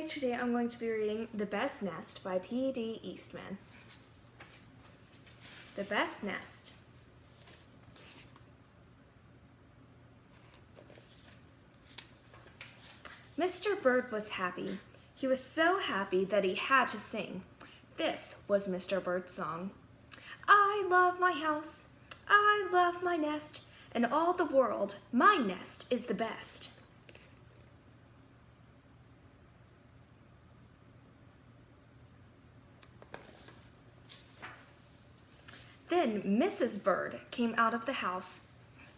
Today I'm going to be reading The Best Nest by P.D. Eastman. The Best Nest. Mr. Bird was happy. He was so happy that he had to sing. This was Mr. Bird's song. I love my house, I love my nest, in all the world my nest is the best. Then Mrs. Bird came out of the house.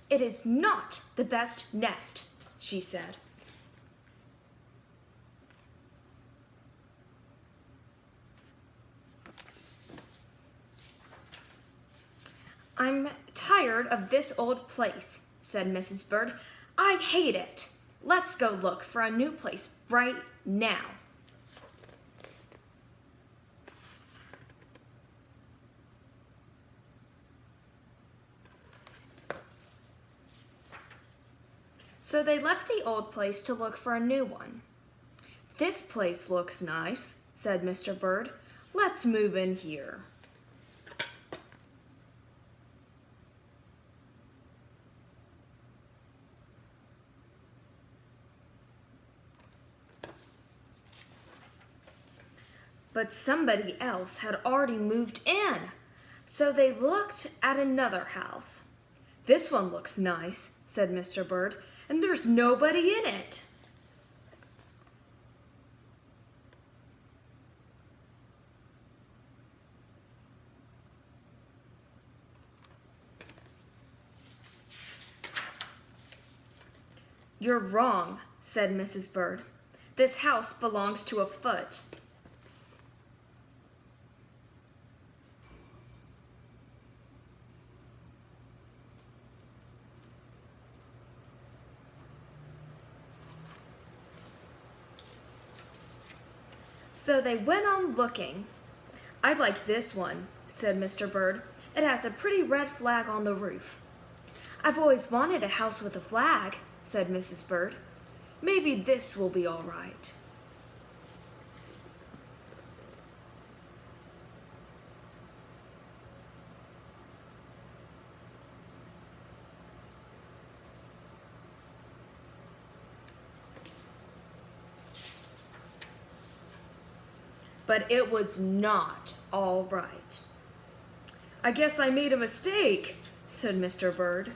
It is not the best nest, she said. I'm tired of this old place, said Mrs. Bird. I hate it. Let's go look for a new place right now. So they left the old place to look for a new one. This place looks nice, said Mr. Bird. Let's move in here. But somebody else had already moved in, so they looked at another house. This one looks nice, said Mr. Bird, and there's nobody in it. You're wrong, said Mrs. Bird. This house belongs to a foot. So they went on looking. I like this one, said Mr. Bird. It has a pretty red flag on the roof. I've always wanted a house with a flag, said Mrs. Bird. Maybe this will be all right. But it was not all right. I guess I made a mistake, said Mr. Bird.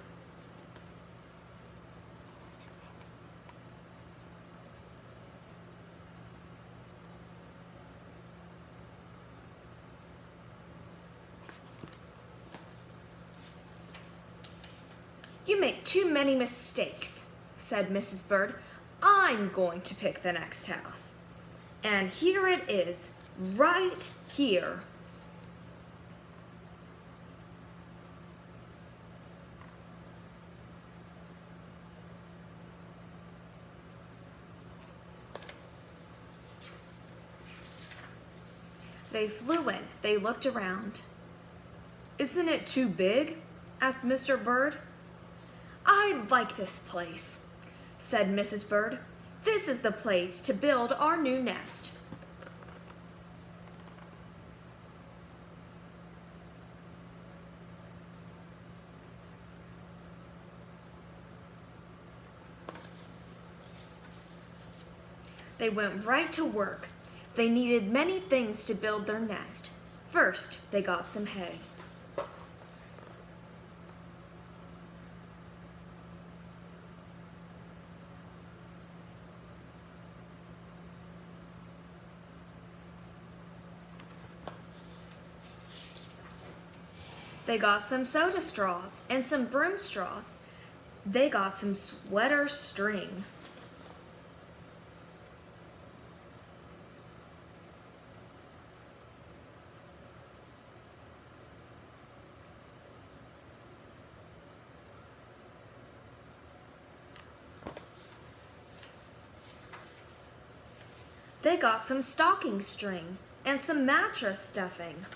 You make too many mistakes, said Mrs. Bird. I'm going to pick the next house. And here it is, right here. They flew in. They looked around. Isn't it too big? Asked Mr. Bird. I like this place, said Mrs. Bird. This is the place to build our new nest. They went right to work. They needed many things to build their nest. First, they got some hay. They got some soda straws and some broom straws. They got some sweater string. They got some stocking string and some mattress stuffing.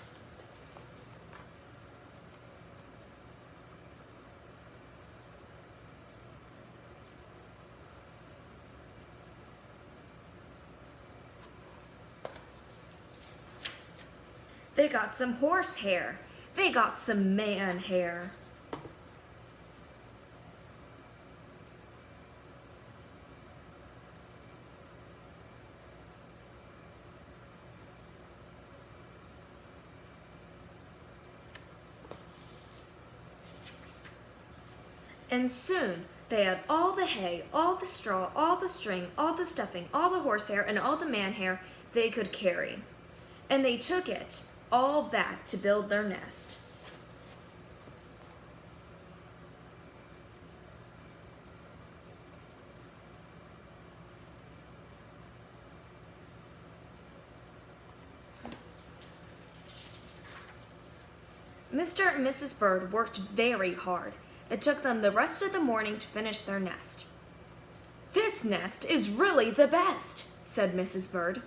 They got some horse hair. They got some man hair. And soon they had all the hay, all the straw, all the string, all the stuffing, all the horsehair, and all the man hair they could carry. And they took it all back to build their nest. Mr. and Mrs. Bird worked very hard. It took them the rest of the morning to finish their nest. "This nest is really the best," said Mrs. Bird.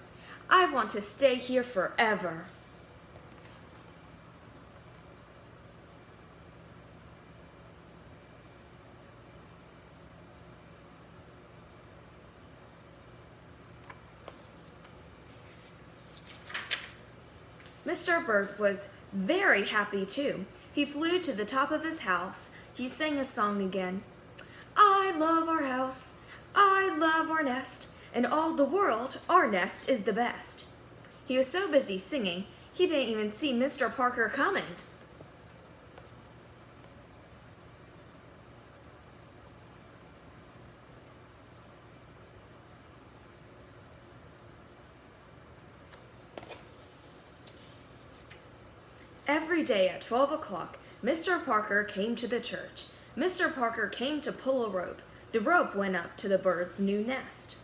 "I want to stay here forever." Mr. Bird was very happy too. He flew to the top of his house. He sang a song again. "I love our house, I love our nest, in all the world our nest is the best." He was so busy singing, he didn't even see Mr. Parker coming. Every day at 12 o'clock, Mr. Parker came to the church. Mr. Parker came to pull a rope. The rope went up to the bird's new nest.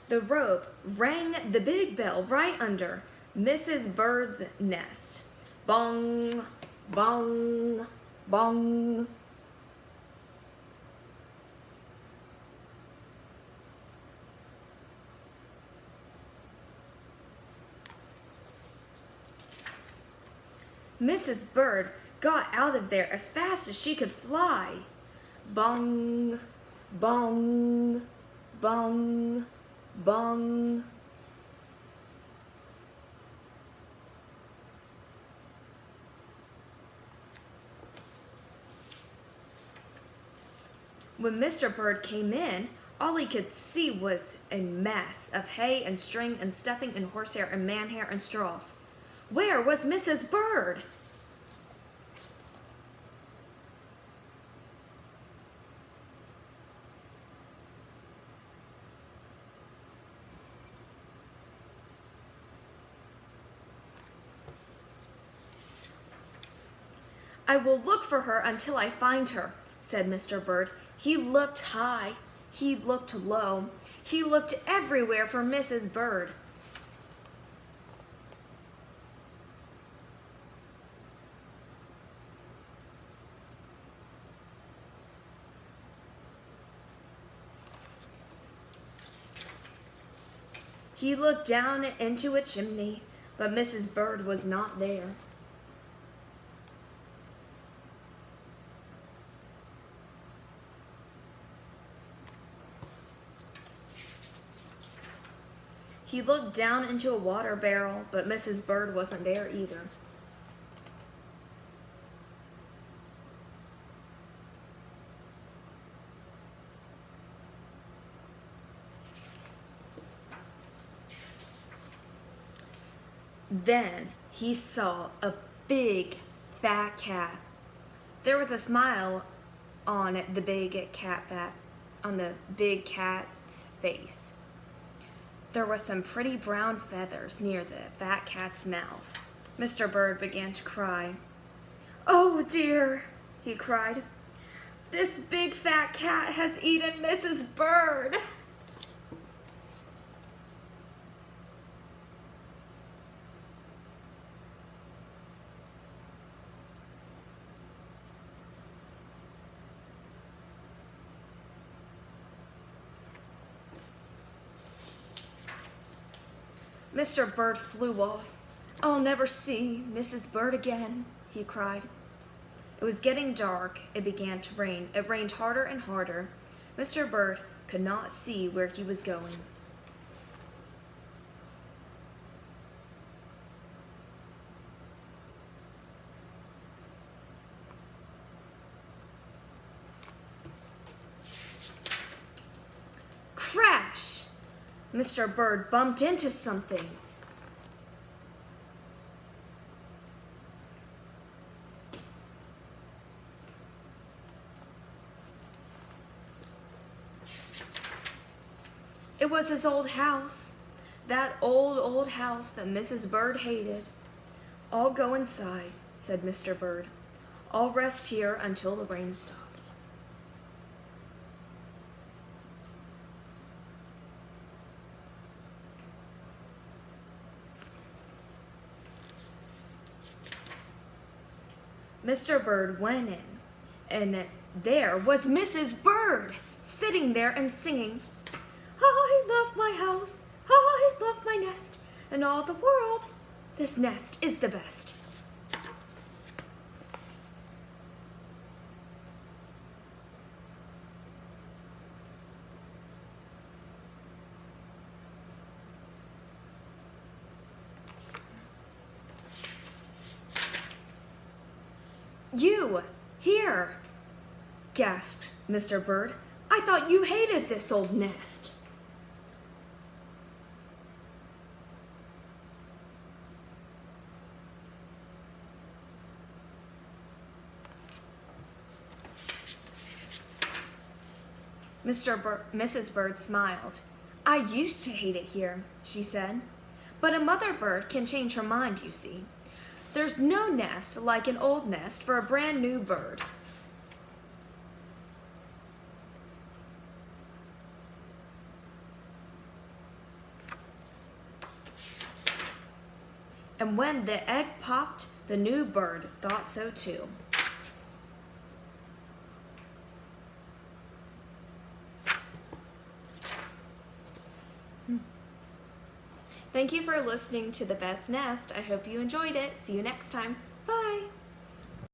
The rope rang the big bell right under Mrs. Bird's nest. Bong, bong, bong. Mrs. Bird got out of there as fast as she could fly. Bong, bong, bong, bong. When Mr. Bird came in, all he could see was a mess of hay and string and stuffing and horsehair and manhair and straws. Where was Mrs. Bird? "I will look for her until I find her," said Mr. Bird. He looked high. He looked low. He looked everywhere for Mrs. Bird. He looked down into a chimney, but Mrs. Bird was not there. He looked down into a water barrel, but Mrs. Bird wasn't there either. Then he saw a big fat cat. There was a smile on the big cat's face. There were some pretty brown feathers near the fat cat's mouth. Mr. Bird began to cry. "Oh dear," he cried. "This big fat cat has eaten Mrs. Bird." Mr. Bird flew off. I'll never see Mrs. Bird again, he cried. It was getting dark. It began to rain. It rained harder and harder. Mr. Bird could not see where he was going. Crash! Mr. Bird bumped into something. It was his old house, that old house that Mrs. Bird hated. I'll go inside, said Mr. Bird. I'll rest here until the rain stops. Mr. Bird went in, and there was Mrs. Bird sitting there and singing, I love my house, I love my nest, in all the world, this nest is the best. You, here, gasped Mr. Bird. I thought you hated this old nest. Mrs. Bird smiled. I used to hate it here, she said. But a mother bird can change her mind, you see. There's no nest like an old nest for a brand new bird. And when the egg popped, the new bird thought so too. Thank you for listening to The Best Nest. I hope you enjoyed it. See you next time.